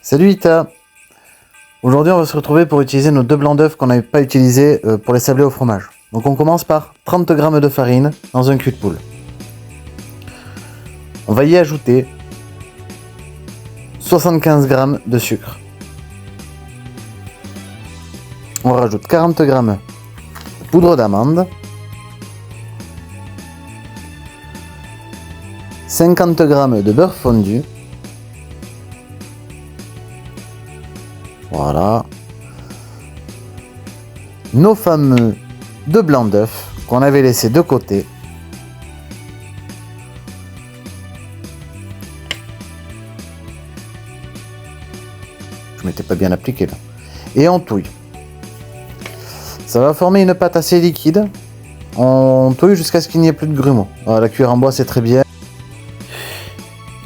Salut Ita. Aujourd'hui on va se retrouver pour utiliser nos 2 blancs d'œufs qu'on n'avait pas utilisés pour les sablés au fromage. Donc on commence par 30 g de farine dans un cul de poule. On va y ajouter 75 g de sucre. On rajoute 40 g de poudre d'amande, 50 g de beurre fondu. Voilà. Nos fameux 2 blancs d'œufs qu'on avait laissés de côté. Je m'étais pas bien appliqué là. Et on touille. Ça va former une pâte assez liquide. On touille jusqu'à ce qu'il n'y ait plus de grumeaux. Voilà, la cuillère en bois c'est très bien.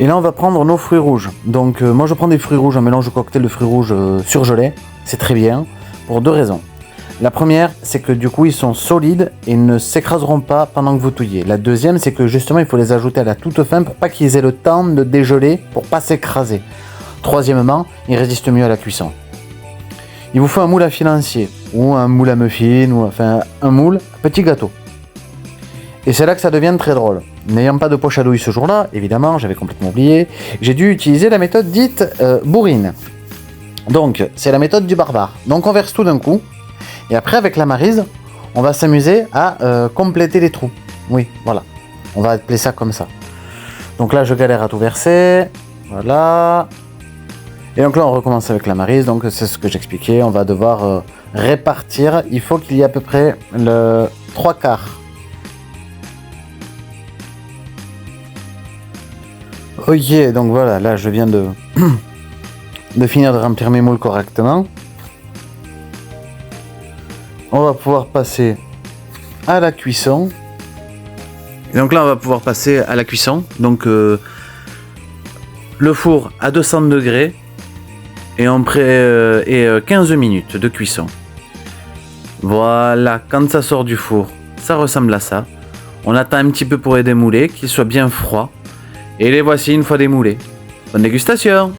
Et là on va prendre nos fruits rouges. Donc moi je prends des fruits rouges, un mélange de cocktail de fruits rouges surgelés. C'est très bien pour 2 raisons. La première, c'est que du coup ils sont solides et ne s'écraseront pas pendant que vous touillez. La deuxième, c'est que justement il faut les ajouter à la toute fin pour pas qu'ils aient le temps de dégeler, pour pas s'écraser. Troisièmement, ils résistent mieux à la cuisson. Il vous faut un moule à filancier ou un moule à muffins ou enfin un moule à petit gâteau. Et c'est là que ça devient très drôle. N'ayant pas de poche à douille ce jour-là, évidemment, j'avais complètement oublié, j'ai dû utiliser la méthode dite bourrine. Donc, c'est la méthode du barbare. Donc, on verse tout d'un coup, et après, avec la maryse, on va s'amuser à compléter les trous. Oui, voilà. On va appeler ça comme ça. Donc là, je galère à tout verser. Voilà. Et donc là, on recommence avec la maryse. Donc, c'est ce que j'expliquais. On va devoir répartir. Il faut qu'il y ait à peu près le 3/4. Ok, donc voilà, là je viens de finir de remplir mes moules correctement. On va pouvoir passer à la cuisson. Et donc là on va pouvoir passer à la cuisson. Donc le four à 200 degrés et 15 minutes de cuisson. Voilà, quand ça sort du four, ça ressemble à ça. On attend un petit peu pour les démouler, qu'ils soient bien froids. Et les voici une fois démoulés. Bonne dégustation!